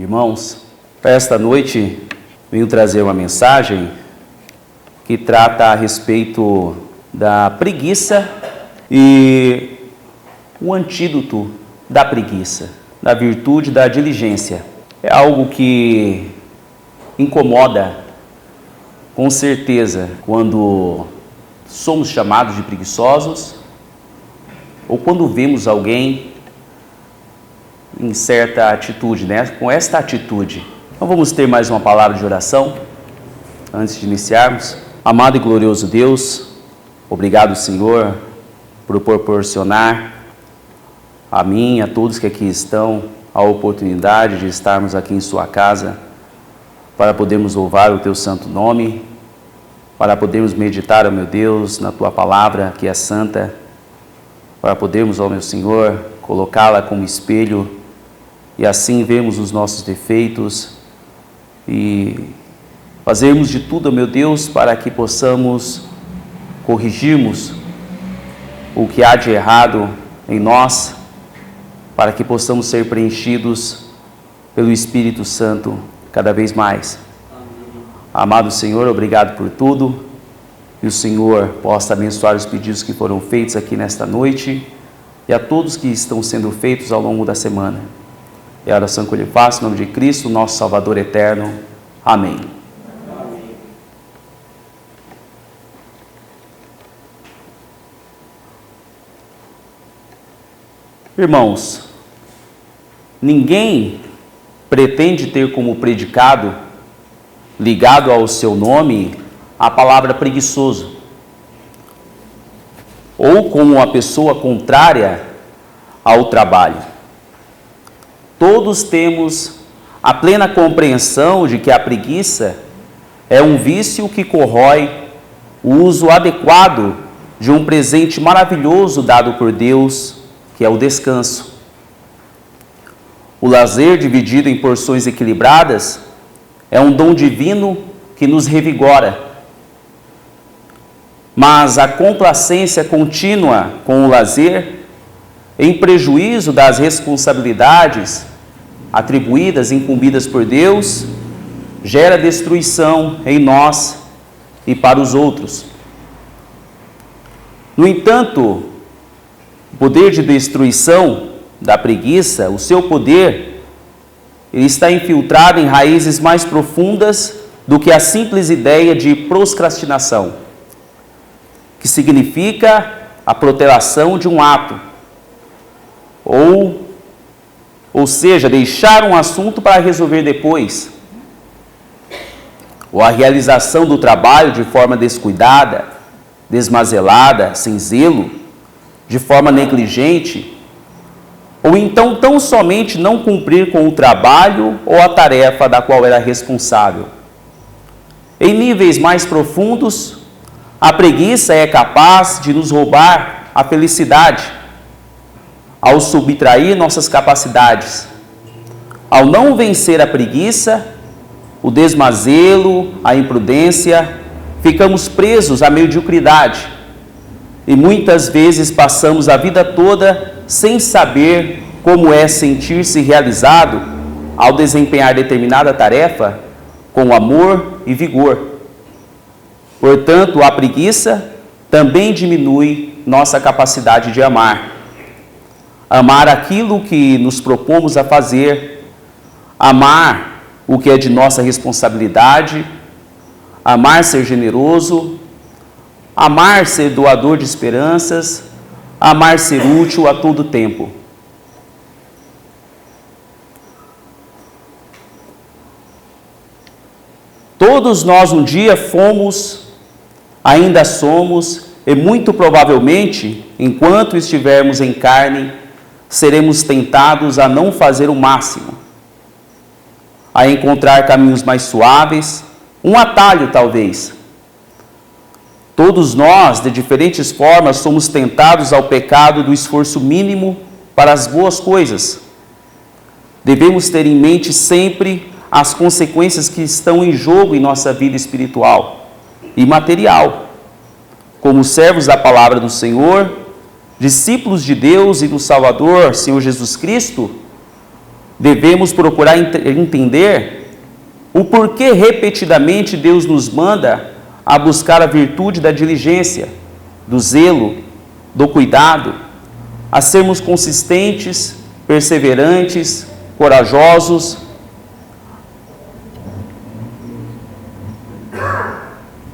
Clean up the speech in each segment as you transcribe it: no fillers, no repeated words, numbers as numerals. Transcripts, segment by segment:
Irmãos, para esta noite venho trazer uma mensagem que trata a respeito da preguiça e o antídoto da preguiça, da virtude da diligência. É algo que incomoda, com certeza, quando somos chamados de preguiçosos ou quando vemos alguém em certa atitude, com esta atitude. Então vamos ter mais uma palavra de oração antes de iniciarmos. Amado e glorioso Deus, obrigado, Senhor, por proporcionar a mim e a todos que aqui estão a oportunidade de estarmos aqui em sua casa para podermos louvar o teu santo nome, para podermos meditar, ó meu Deus, na tua palavra que é santa, para podermos, ó meu Senhor, colocá-la como espelho e assim vermos os nossos defeitos e fazermos de tudo, ó meu Deus, para que possamos corrigirmos o que há de errado em nós, para que possamos ser preenchidos pelo Espírito Santo cada vez mais. Amado Senhor, obrigado por tudo, e o Senhor possa abençoar os pedidos que foram feitos aqui nesta noite e a todos que estão sendo feitos ao longo da semana. É a oração que eu lhe faço, em nome de Cristo, nosso Salvador eterno. Amém. Amém. Irmãos, ninguém pretende ter como predicado, ligado ao seu nome, a palavra preguiçoso, ou como uma pessoa contrária ao trabalho. Todos temos a plena compreensão de que a preguiça é um vício que corrói o uso adequado de um presente maravilhoso dado por Deus, que é o descanso. O lazer, dividido em porções equilibradas, é um dom divino que nos revigora. Mas a complacência contínua com o lazer, em prejuízo das responsabilidades atribuídas, incumbidas por Deus, gera destruição em nós e para os outros. No entanto, o poder de destruição da preguiça, o seu poder, ele está infiltrado em raízes mais profundas do que a simples ideia de procrastinação, que significa a protelação de um ato, ou seja, deixar um assunto para resolver depois, ou a realização do trabalho de forma descuidada, desmazelada, sem zelo, de forma negligente, ou então tão somente não cumprir com o trabalho ou a tarefa da qual era responsável. Em níveis mais profundos, a preguiça é capaz de nos roubar a felicidade, ao subtrair nossas capacidades. Ao não vencer a preguiça, o desmazelo, a imprudência, ficamos presos à mediocridade e muitas vezes passamos a vida toda sem saber como é sentir-se realizado ao desempenhar determinada tarefa com amor e vigor. Portanto, a preguiça também diminui nossa capacidade de amar. Amar aquilo que nos propomos a fazer, amar o que é de nossa responsabilidade, amar ser generoso, amar ser doador de esperanças, amar ser útil a todo tempo. Todos nós um dia fomos, ainda somos, e muito provavelmente, enquanto estivermos em carne, seremos tentados a não fazer o máximo, a encontrar caminhos mais suaves, um atalho talvez. Todos nós, de diferentes formas, somos tentados ao pecado do esforço mínimo para as boas coisas. Devemos ter em mente sempre as consequências que estão em jogo em nossa vida espiritual e material. Como servos da palavra do Senhor, discípulos de Deus e do Salvador, Senhor Jesus Cristo, devemos procurar entender o porquê repetidamente Deus nos manda a buscar a virtude da diligência, do zelo, do cuidado, a sermos consistentes, perseverantes, corajosos.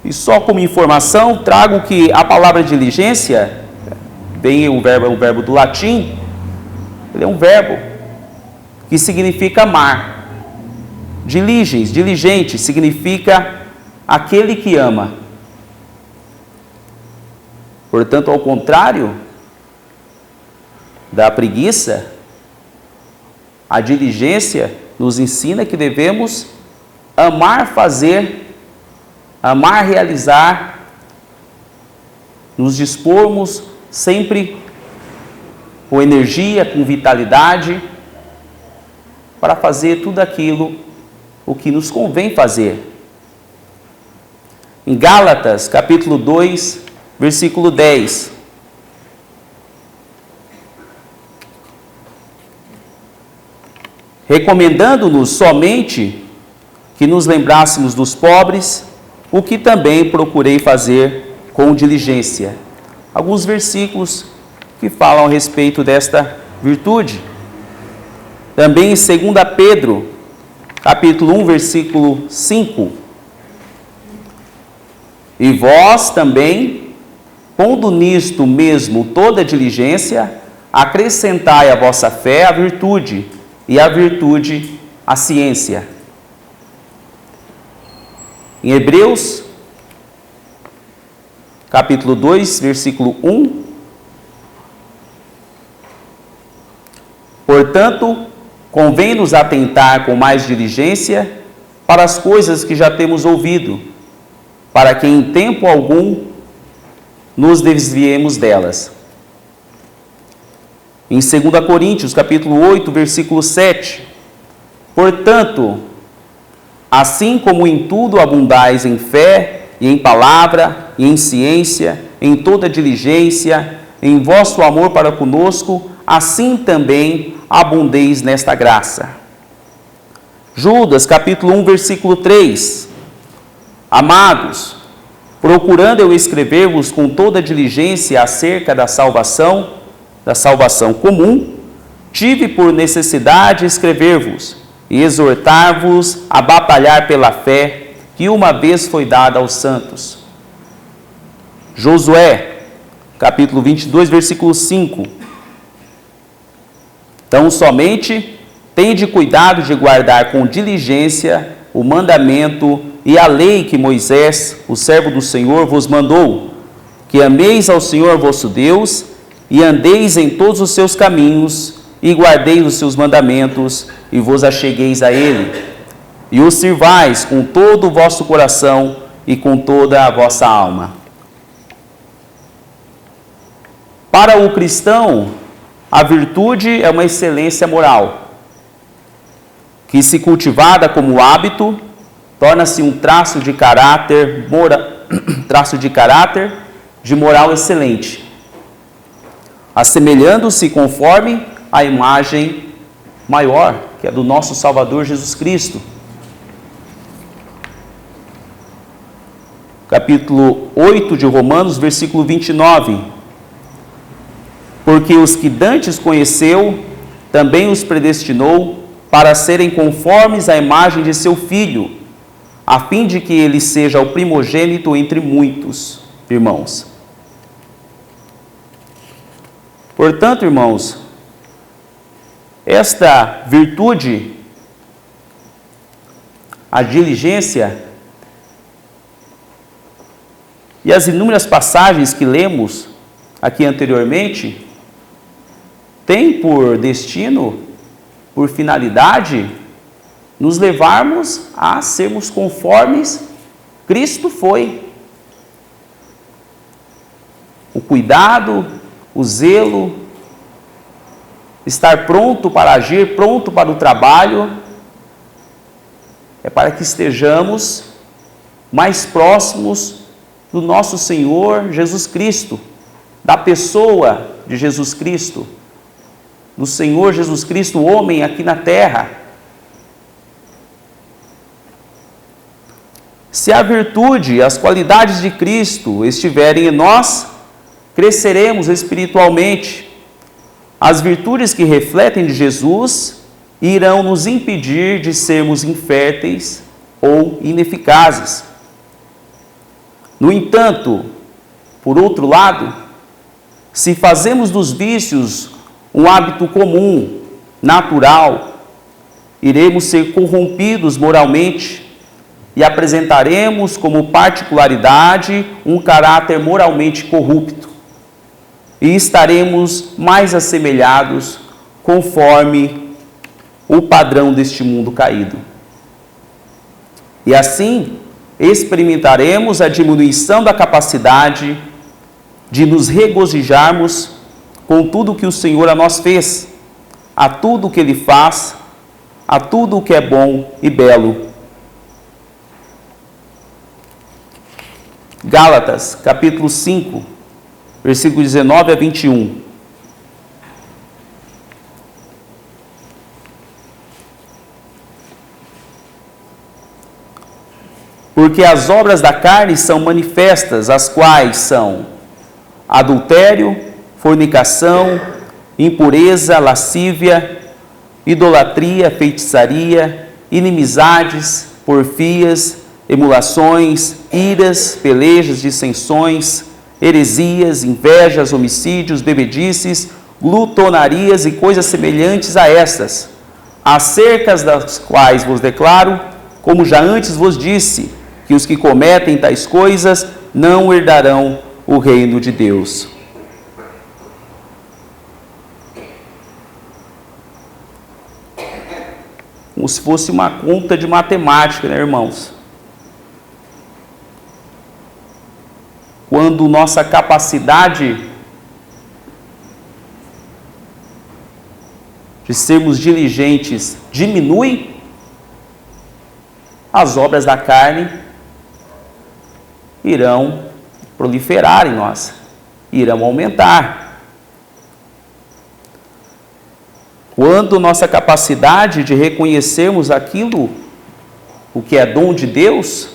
E só como informação, trago que a palavra diligência, vem o verbo do latim, ele é um verbo que significa amar. Diligens, diligente, significa aquele que ama. Portanto, ao contrário da preguiça, a diligência nos ensina que devemos amar fazer, amar realizar, nos dispormos sempre com energia, com vitalidade, para fazer tudo aquilo o que nos convém fazer. Em Gálatas, capítulo 2, versículo 10. Recomendando-nos somente que nos lembrássemos dos pobres, o que também procurei fazer com diligência. Alguns versículos que falam a respeito desta virtude. Também em 2 Pedro, capítulo 1, versículo 5. E vós também, pondo nisto mesmo toda diligência, acrescentai à vossa fé a virtude, e a virtude a ciência. Em Hebreus, capítulo 2, versículo 1. Portanto, convém-nos atentar com mais diligência para as coisas que já temos ouvido, para que em tempo algum nos desviemos delas. Em 2 Coríntios, capítulo 8, versículo 7. Portanto, assim como em tudo abundais em fé, e em palavra, e em ciência, em toda diligência, em vosso amor para conosco, assim também abundeis nesta graça. Judas, capítulo 1, versículo 3. Amados, procurando eu escrever-vos com toda diligência acerca da salvação comum, tive por necessidade escrever-vos e exortar-vos a batalhar pela fé que uma vez foi dada aos santos. Josué, capítulo 22, versículo 5. Então, somente tende cuidado de guardar com diligência o mandamento e a lei que Moisés, o servo do Senhor, vos mandou, que ameis ao Senhor vosso Deus, e andeis em todos os seus caminhos, e guardeis os seus mandamentos, e vos achegueis a Ele, e o sirvais com todo o vosso coração e com toda a vossa alma. Para o cristão, a virtude é uma excelência moral, que, se cultivada como hábito, torna-se um traço de caráter de moral excelente, assemelhando-se conforme a imagem maior, que é do nosso Salvador Jesus Cristo. Capítulo 8 de Romanos, versículo 29. Porque os que dantes conheceu, também os predestinou para serem conformes à imagem de seu Filho, a fim de que ele seja o primogênito entre muitos irmãos. Portanto, irmãos, esta virtude, a diligência, e as inúmeras passagens que lemos aqui anteriormente, tem por destino, por finalidade, nos levarmos a sermos conformes Cristo foi. O cuidado, o zelo, estar pronto para agir, pronto para o trabalho, é para que estejamos mais próximos do nosso Senhor Jesus Cristo, da pessoa de Jesus Cristo. do Senhor Jesus Cristo, homem aqui na terra. Se a virtude, as qualidades de Cristo estiverem em nós, cresceremos espiritualmente. As virtudes que refletem de Jesus irão nos impedir de sermos inférteis ou ineficazes. No entanto, por outro lado, se fazemos dos vícios um hábito comum, natural, iremos ser corrompidos moralmente e apresentaremos como particularidade um caráter moralmente corrupto e estaremos mais assemelhados conforme o padrão deste mundo caído. E assim, experimentaremos a diminuição da capacidade de nos regozijarmos com tudo que o Senhor a nós fez, a tudo que Ele faz, a tudo o que é bom e belo. Gálatas, capítulo 5, versículo 19 a 21. Porque as obras da carne são manifestas, as quais são adultério, fornicação, impureza, lascívia, idolatria, feitiçaria, inimizades, porfias, emulações, iras, pelejas, dissensões, heresias, invejas, homicídios, bebedices, glutonarias e coisas semelhantes a estas, acerca das quais vos declaro, como já antes vos disse, que os que cometem tais coisas não herdarão o reino de Deus. Como se fosse uma conta de matemática, né, irmãos? Quando nossa capacidade de sermos diligentes diminui, as obras da carne irão proliferar em nós, irão aumentar. Quando nossa capacidade de reconhecermos aquilo, o que é dom de Deus,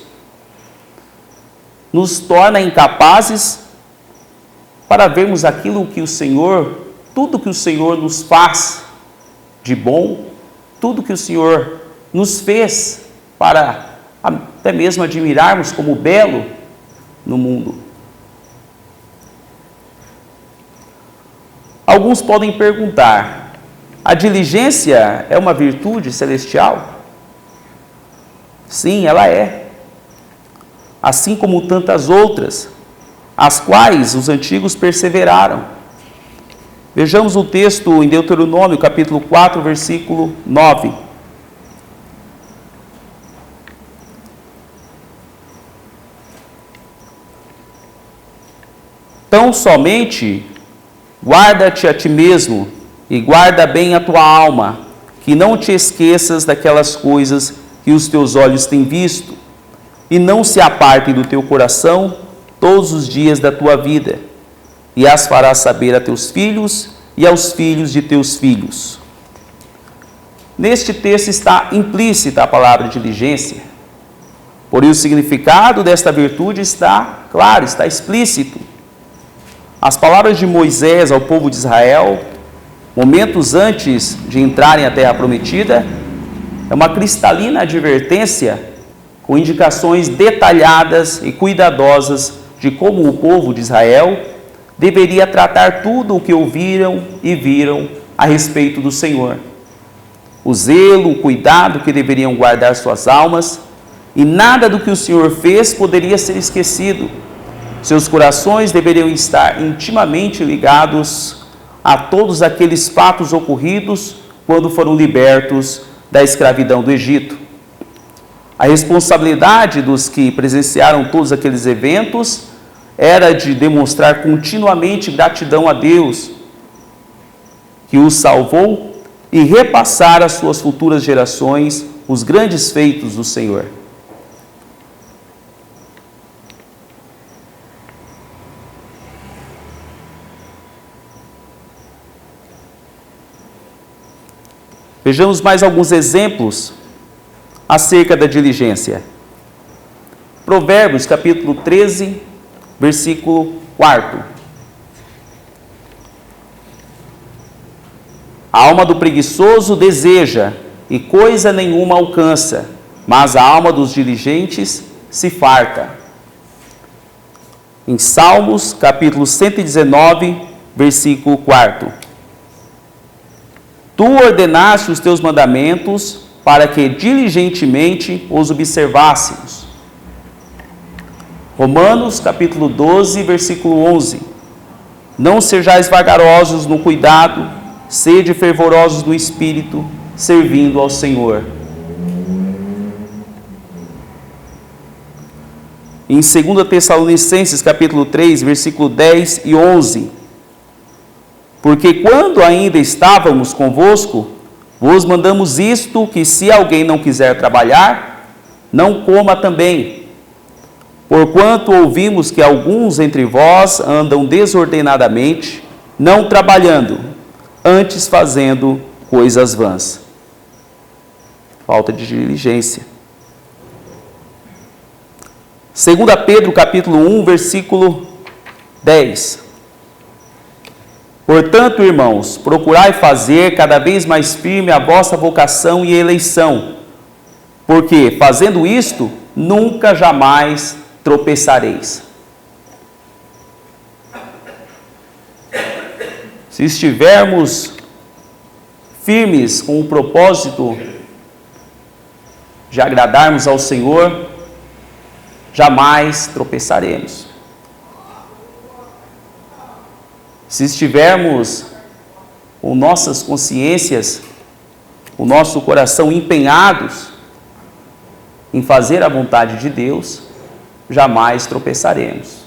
nos torna incapazes para vermos aquilo que o Senhor, tudo que o Senhor nos faz de bom, tudo que o Senhor nos fez para até mesmo admirarmos como belo no mundo. Alguns podem perguntar: a diligência é uma virtude celestial? Sim, ela é. Assim como tantas outras, as quais os antigos perseveraram. Vejamos o texto em Deuteronômio, capítulo 4, versículo 9. Tão somente guarda-te a ti mesmo e guarda bem a tua alma, que não te esqueças daquelas coisas que os teus olhos têm visto, e não se apartem do teu coração todos os dias da tua vida, e as farás saber a teus filhos e aos filhos de teus filhos. Neste texto está implícita a palavra diligência, porém o significado desta virtude está claro, está explícito. As palavras de Moisés ao povo de Israel, momentos antes de entrarem à terra prometida, é uma cristalina advertência com indicações detalhadas e cuidadosas de como o povo de Israel deveria tratar tudo o que ouviram e viram a respeito do Senhor. O zelo, o cuidado que deveriam guardar suas almas, e nada do que o Senhor fez poderia ser esquecido. Seus corações deveriam estar intimamente ligados a todos aqueles fatos ocorridos quando foram libertos da escravidão do Egito. A responsabilidade dos que presenciaram todos aqueles eventos era de demonstrar continuamente gratidão a Deus, que os salvou, e repassar às suas futuras gerações os grandes feitos do Senhor. Vejamos mais alguns exemplos acerca da diligência. Provérbios, capítulo 13, versículo 4. A alma do preguiçoso deseja, e coisa nenhuma alcança, mas a alma dos diligentes se farta. Em Salmos, capítulo 119, versículo 4. Tu ordenaste os teus mandamentos para que diligentemente os observássemos. Romanos, capítulo 12, versículo 11. Não sejais vagarosos no cuidado, sede fervorosos no espírito, servindo ao Senhor. Em 2 Tessalonicenses, capítulo 3, versículo 10 e 11. Porque quando ainda estávamos convosco, vos mandamos isto, que se alguém não quiser trabalhar, não coma também. Porquanto ouvimos que alguns entre vós andam desordenadamente, não trabalhando, antes fazendo coisas vãs. Falta de diligência. 2 Pedro, capítulo 1, versículo 10. Portanto, irmãos, procurai fazer cada vez mais firme a vossa vocação e eleição, porque, fazendo isto, nunca jamais tropeçareis. Se estivermos firmes com o propósito de agradarmos ao Senhor, jamais tropeçaremos. Se estivermos com nossas consciências, o nosso coração empenhados em fazer a vontade de Deus, jamais tropeçaremos.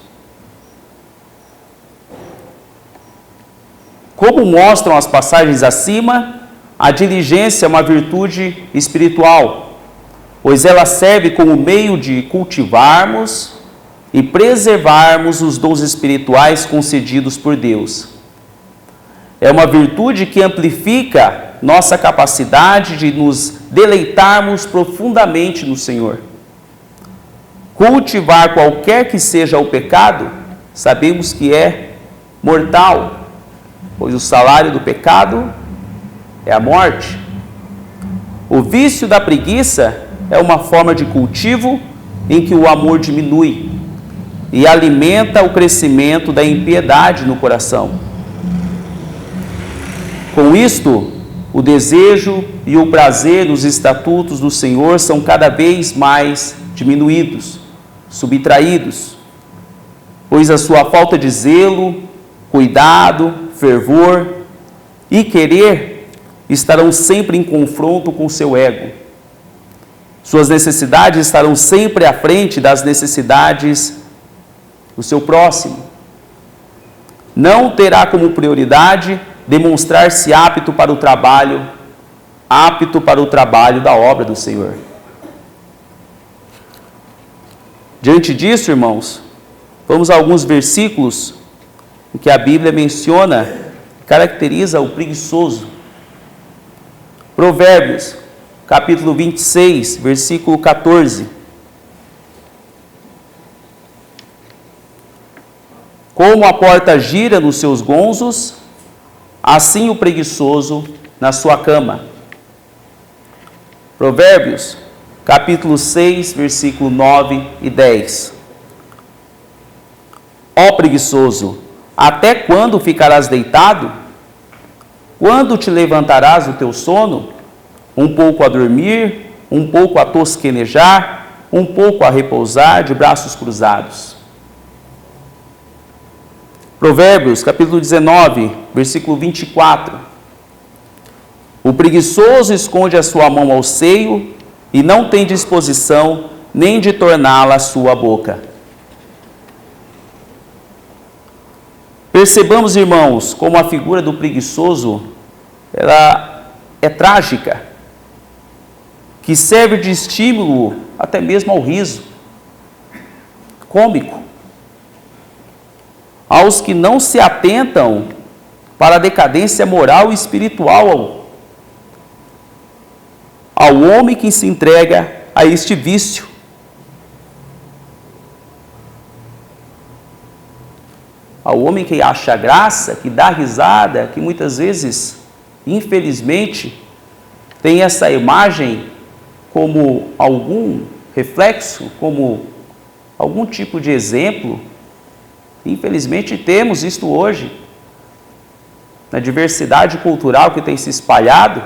Como mostram as passagens acima, a diligência é uma virtude espiritual, pois ela serve como meio de cultivarmos e preservarmos os dons espirituais concedidos por Deus. É uma virtude que amplifica nossa capacidade de nos deleitarmos profundamente no Senhor. Cultivar qualquer que seja o pecado, sabemos que é mortal, pois o salário do pecado é a morte. O vício da preguiça é uma forma de cultivo em que o amor diminui e alimenta o crescimento da impiedade no coração. Com isto, o desejo e o prazer nos estatutos do Senhor são cada vez mais diminuídos, subtraídos, pois a sua falta de zelo, cuidado, fervor e querer estarão sempre em confronto com o seu ego. Suas necessidades estarão sempre à frente das necessidades do seu próximo. Não terá como prioridade demonstrar-se apto para o trabalho da obra do Senhor. Diante disso, irmãos, vamos a alguns versículos em que a Bíblia menciona, caracteriza o preguiçoso. Provérbios, capítulo 26, versículo 14. Como a porta gira nos seus gonzos, assim o preguiçoso na sua cama. Provérbios, capítulo 6, versículo 9 e 10. Ó preguiçoso, até quando ficarás deitado? Quando te levantarás do teu sono? Um pouco a dormir, um pouco a tosquenejar, um pouco a repousar de braços cruzados. Provérbios, capítulo 19, versículo 24. O preguiçoso esconde a sua mão ao seio e não tem disposição nem de torná-la a sua boca. Percebamos, irmãos, como a figura do preguiçoso, ela é trágica, que serve de estímulo até mesmo ao riso, cômico, aos que não se atentam para a decadência moral e espiritual ao homem que se entrega a este vício. Ao homem que acha graça, que dá risada, que muitas vezes, infelizmente, tem essa imagem como algum reflexo, como algum tipo de exemplo. Infelizmente temos isto hoje, na diversidade cultural que tem se espalhado.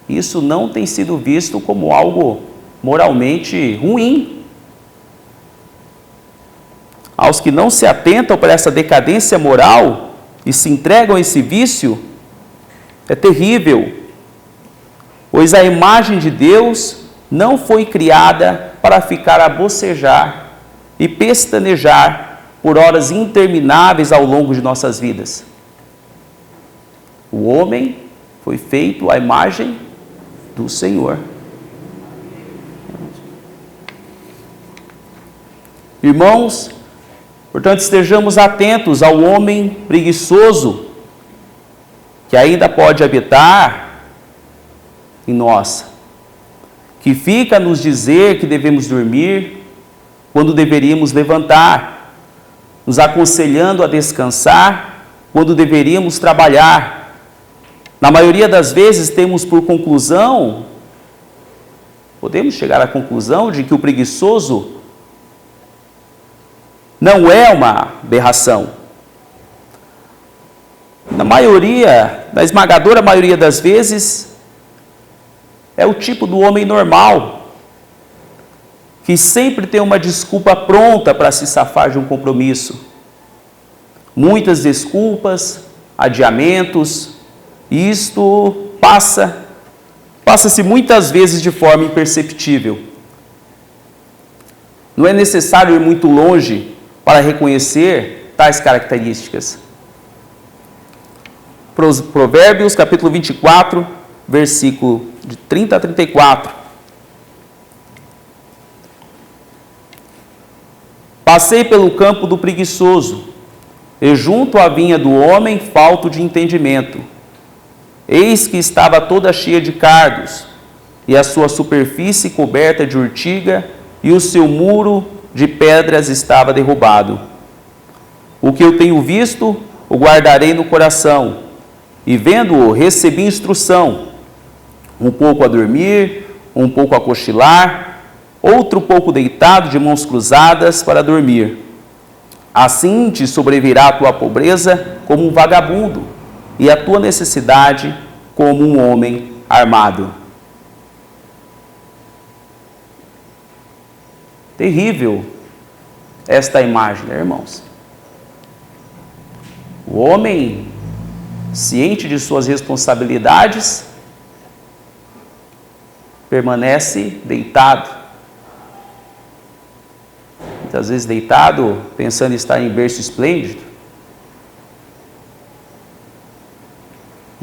Isso não tem sido visto como algo moralmente ruim. Aos que não se atentam para essa decadência moral e se entregam a esse vício, é terrível, pois a imagem de Deus não foi criada para ficar a bocejar e pestanejar por horas intermináveis ao longo de nossas vidas. O homem foi feito à imagem do Senhor. Irmãos, portanto, estejamos atentos ao homem preguiçoso que ainda pode habitar em nós, que fica a nos dizer que devemos dormir quando deveríamos levantar, nos aconselhando a descansar quando deveríamos trabalhar. Na maioria das vezes temos por conclusão, podemos chegar à conclusão de que o preguiçoso não é uma aberração. Na esmagadora maioria das vezes, é o tipo do homem normal, que sempre tem uma desculpa pronta para se safar de um compromisso. Muitas desculpas, adiamentos, e isto passa-se muitas vezes de forma imperceptível. Não é necessário ir muito longe para reconhecer tais características. Provérbios, capítulo 24, versículo de 30 a 34. Passei pelo campo do preguiçoso, e junto à vinha do homem falto de entendimento. Eis que estava toda cheia de cardos, e a sua superfície coberta de urtiga, e o seu muro de pedras estava derrubado. O que eu tenho visto, o guardarei no coração, e vendo-o, recebi instrução, um pouco a dormir, um pouco a cochilar, outro pouco deitado de mãos cruzadas para dormir. Assim te sobrevirá a tua pobreza como um vagabundo, e a tua necessidade como um homem armado. Terrível esta imagem, né, irmãos? O homem, ciente de suas responsabilidades, permanece deitado. Muitas vezes deitado, pensando em estar em berço esplêndido.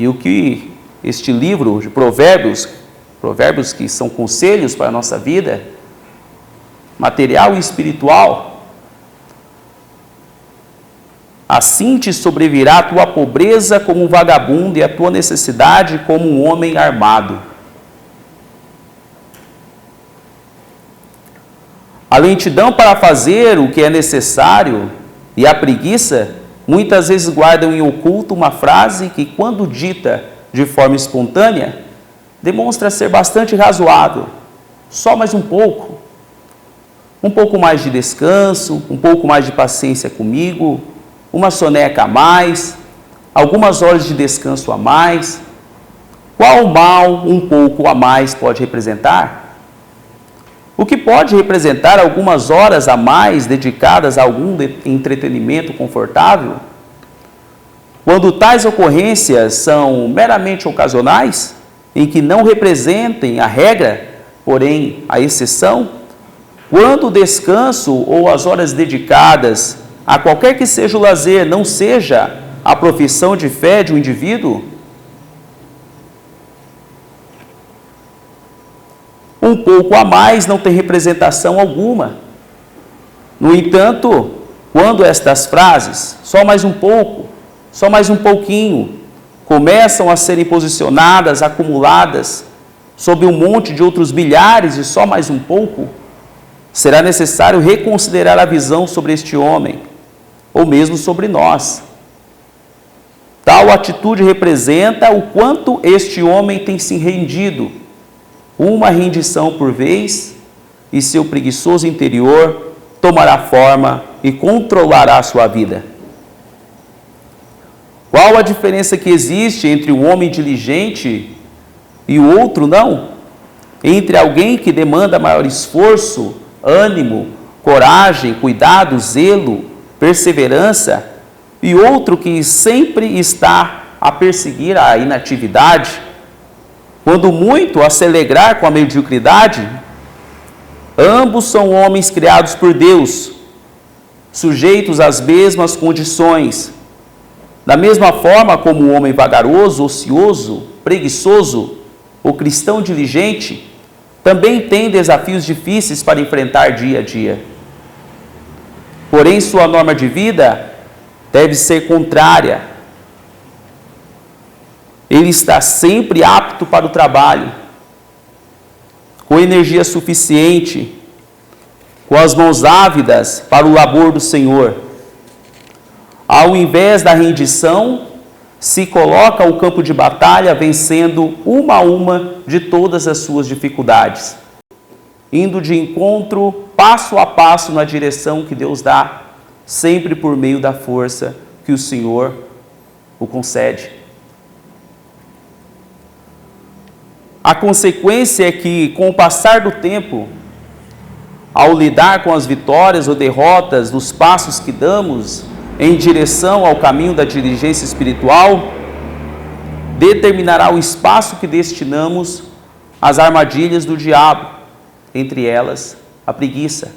E o que este livro de provérbios que são conselhos para a nossa vida, material e espiritual, assim te sobrevirá a tua pobreza como um vagabundo e a tua necessidade como um homem armado. A lentidão para fazer o que é necessário e a preguiça muitas vezes guardam em oculto uma frase que, quando dita de forma espontânea, demonstra ser bastante razoável. Só mais um pouco mais de descanso, um pouco mais de paciência comigo, uma soneca a mais, algumas horas de descanso a mais. Qual mal um pouco a mais pode representar? O que pode representar algumas horas a mais dedicadas a algum entretenimento confortável? Quando tais ocorrências são meramente ocasionais, em que não representem a regra, porém a exceção, quando o descanso ou as horas dedicadas a qualquer que seja o lazer não seja a profissão de fé de um indivíduo, um pouco a mais não tem representação alguma. No entanto, quando estas frases, só mais um pouco, só mais um pouquinho, começam a serem posicionadas, acumuladas, sobre um monte de outros bilhares e só mais um pouco, será necessário reconsiderar a visão sobre este homem, ou mesmo sobre nós. Tal atitude representa o quanto este homem tem se rendido, uma rendição por vez, e seu preguiçoso interior tomará forma e controlará a sua vida. Qual a diferença que existe entre um homem diligente e o outro não? Entre alguém que demanda maior esforço, ânimo, coragem, cuidado, zelo, perseverança, e outro que sempre está a perseguir a inatividade, quando muito a se alegrar com a mediocridade? Ambos são homens criados por Deus, sujeitos às mesmas condições. Da mesma forma como o homem vagaroso, ocioso, preguiçoso, o cristão diligente, também tem desafios difíceis para enfrentar dia a dia. Porém, sua norma de vida deve ser contrária. Ele está sempre apto para o trabalho, com energia suficiente, com as mãos ávidas para o labor do Senhor. Ao invés da rendição, se coloca ao campo de batalha, vencendo uma a uma de todas as suas dificuldades, indo de encontro, passo a passo, na direção que Deus dá, sempre por meio da força que o Senhor o concede. A consequência é que, com o passar do tempo, ao lidar com as vitórias ou derrotas dos passos que damos em direção ao caminho da diligência espiritual, determinará o espaço que destinamos às armadilhas do diabo, entre elas a preguiça.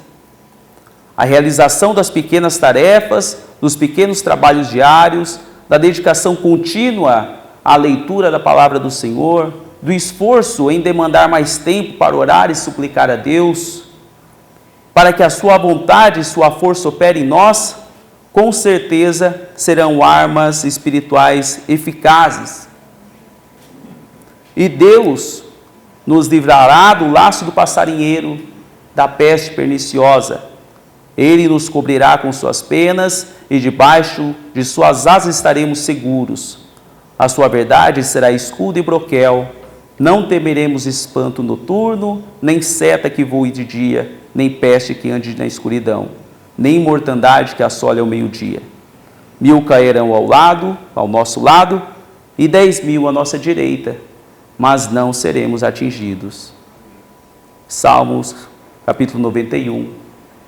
A realização das pequenas tarefas, dos pequenos trabalhos diários, da dedicação contínua à leitura da palavra do Senhor, do esforço em demandar mais tempo para orar e suplicar a Deus, para que a sua vontade e sua força operem em nós, com certeza serão armas espirituais eficazes. E Deus nos livrará do laço do passarinheiro, da peste perniciosa. Ele nos cobrirá com suas penas e debaixo de suas asas estaremos seguros. A sua verdade será escudo e broquel. Não temeremos espanto noturno, nem seta que voe de dia, nem peste que ande na escuridão, nem mortandade que assole ao meio-dia. 1000 cairão ao nosso lado, e 10.000 à nossa direita, mas não seremos atingidos. Salmos, capítulo 91,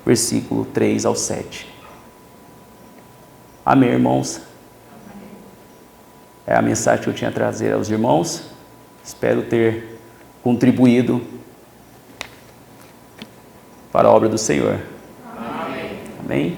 versículo 3 ao 7. Amém, irmãos? É a mensagem que eu tinha a trazer aos irmãos. Espero ter contribuído para a obra do Senhor. Amém. Amém.